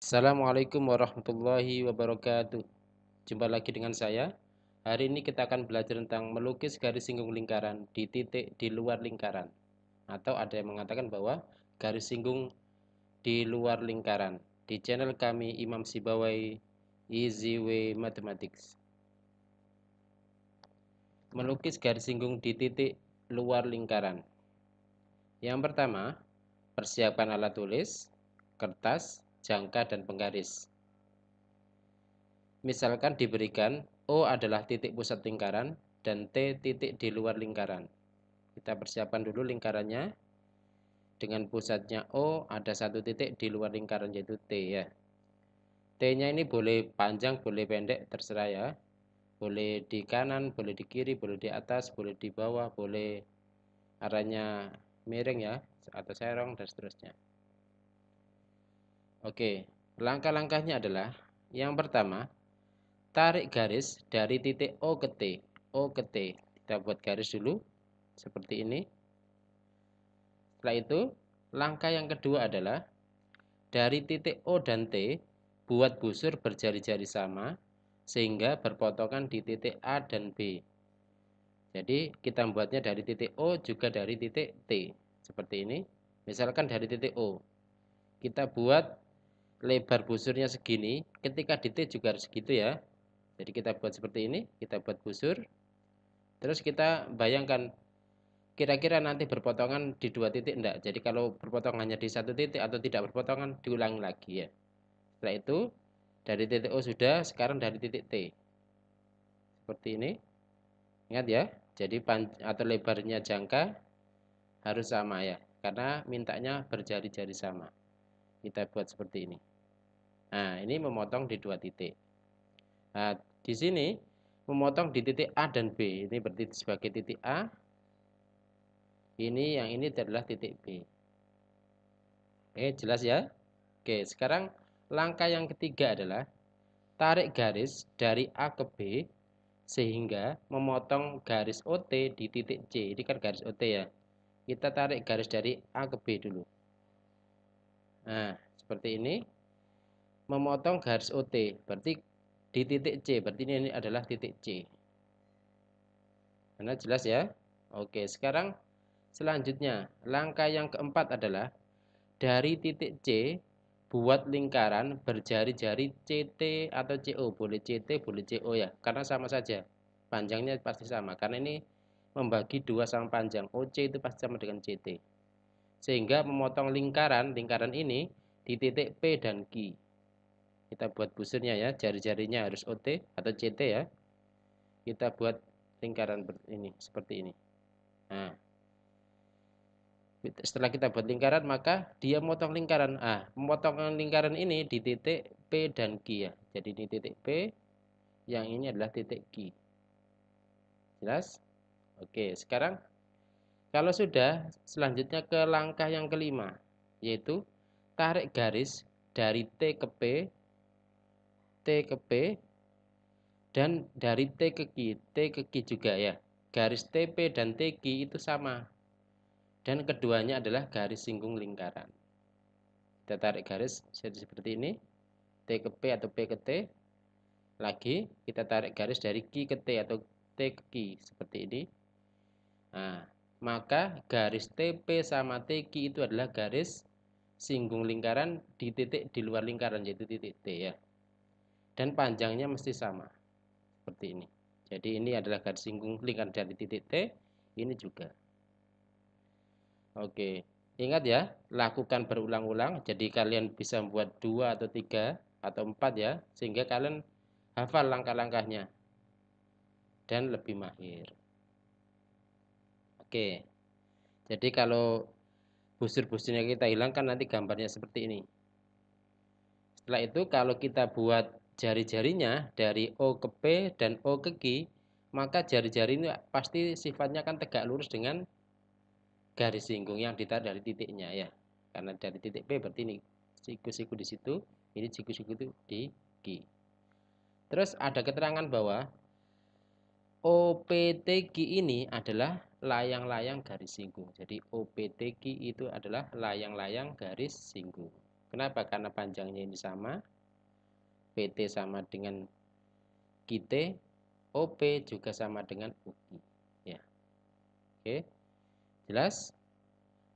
Assalamualaikum warahmatullahi wabarakatuh. Jumpa lagi dengan saya. Hari ini kita akan belajar tentang melukis garis singgung lingkaran di titik di luar lingkaran. Atau ada yang mengatakan bahwa garis singgung di luar lingkaran. Di channel kami Imam Sibawai Easy Way Mathematics. Melukis garis singgung di titik luar lingkaran. Yang pertama, persiapkan alat tulis, kertas, jangka, dan penggaris. Misalkan diberikan O adalah titik pusat lingkaran dan T titik di luar lingkaran. Kita persiapkan dulu lingkarannya. Dengan pusatnya O ada satu titik di luar lingkaran yaitu T ya. T-nya ini boleh panjang, boleh pendek, terserah ya. Boleh di kanan, boleh di kiri, boleh di atas, boleh di bawah, boleh arahnya miring ya, atau serong dan seterusnya. Oke, langkah-langkahnya adalah yang pertama, tarik garis dari titik O ke T. O ke T. Kita buat garis dulu seperti ini. Setelah itu, langkah yang kedua adalah dari titik O dan T buat busur berjari-jari sama sehingga berpotongan di titik A dan B. Jadi kita membuatnya dari titik O juga dari titik T. Seperti ini. Misalkan dari titik O. Kita buat lebar busurnya segini. Ketika di T juga harus segitu ya. Jadi kita buat seperti ini. Kita buat busur. Terus kita bayangkan kira-kira nanti berpotongan di dua titik enggak. Jadi kalau berpotongan hanya di satu titik atau tidak berpotongan diulangi lagi ya. Setelah itu dari titik O sudah, sekarang dari titik T. Seperti ini. Ingat ya. Jadi atau lebarnya jangka harus sama ya. Karena mintanya berjari-jari sama. Kita buat seperti ini. Nah, ini memotong di dua titik. Nah, di sini memotong di titik A dan B. Ini berarti sebagai titik A. Yang ini adalah titik B. Oke, jelas ya? Oke, sekarang langkah yang ketiga adalah tarik garis dari A ke B sehingga memotong garis OT di titik C. Ini kan garis OT ya. Kita tarik garis dari A ke B dulu. Nah, seperti ini. Memotong garis OT, berarti di titik C. Berarti ini adalah titik C. Karena jelas ya? Oke, sekarang selanjutnya, langkah yang keempat adalah dari titik C buat lingkaran berjari-jari CT atau CO. Boleh CT, boleh CO ya. Karena sama saja. Panjangnya pasti sama. Karena ini membagi dua sama panjang. OC itu pasti sama dengan CT. Sehingga memotong lingkaran ini di titik P dan Q. Kita buat busurnya ya. Jari-jarinya harus OT atau CT ya. Kita buat lingkaran ini seperti ini. Nah, setelah kita buat lingkaran, maka dia memotong lingkaran. Memotong lingkaran ini di titik P dan Q ya. Jadi ini titik P, yang ini adalah titik Q. Jelas? Oke, sekarang kalau sudah, selanjutnya ke langkah yang kelima, yaitu tarik garis dari T ke P, T ke P, dan dari T ke Q juga ya. Garis TP dan TQ itu sama. Dan keduanya adalah garis singgung lingkaran. Kita tarik garis seperti ini. T ke P atau P ke T. Lagi kita tarik garis dari Q ke T atau T ke Q seperti ini. Nah, maka garis TP sama TQ itu adalah garis singgung lingkaran di titik di luar lingkaran yaitu titik T ya. Dan panjangnya mesti sama. Seperti ini. Jadi ini adalah garis singgung lingkaran dari titik T, ini juga. Oke, ingat ya, lakukan berulang-ulang. Jadi kalian bisa membuat 2 atau 3 atau 4 ya, sehingga kalian hafal langkah-langkahnya dan lebih mahir. Oke, jadi kalau busur-busurnya kita hilangkan nanti gambarnya seperti ini. Setelah itu kalau kita buat jari-jarinya dari O ke P dan O ke Q, maka jari-jari ini pasti sifatnya kan tegak lurus dengan garis singgung yang ditarik dari titiknya ya. Karena dari titik P berarti ini siku-siku di situ, ini siku-siku itu di Q. Terus ada keterangan bahwa OPTQ ini adalah layang-layang garis singgung. Jadi OPTQ itu adalah layang-layang garis singgung. Kenapa? Karena panjangnya ini sama, PT sama dengan QT, OP juga sama dengan UI. Ya, oke, jelas?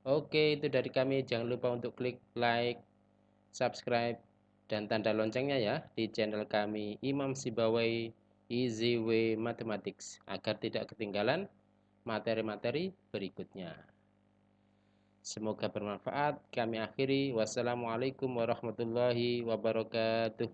Oke, itu dari kami. Jangan lupa untuk klik like, subscribe, dan tanda loncengnya ya di channel kami Imam Sibawai Easy Way Mathematics agar tidak ketinggalan materi-materi berikutnya. Semoga bermanfaat. Kami akhiri. Wassalamualaikum warahmatullahi wabarakatuh.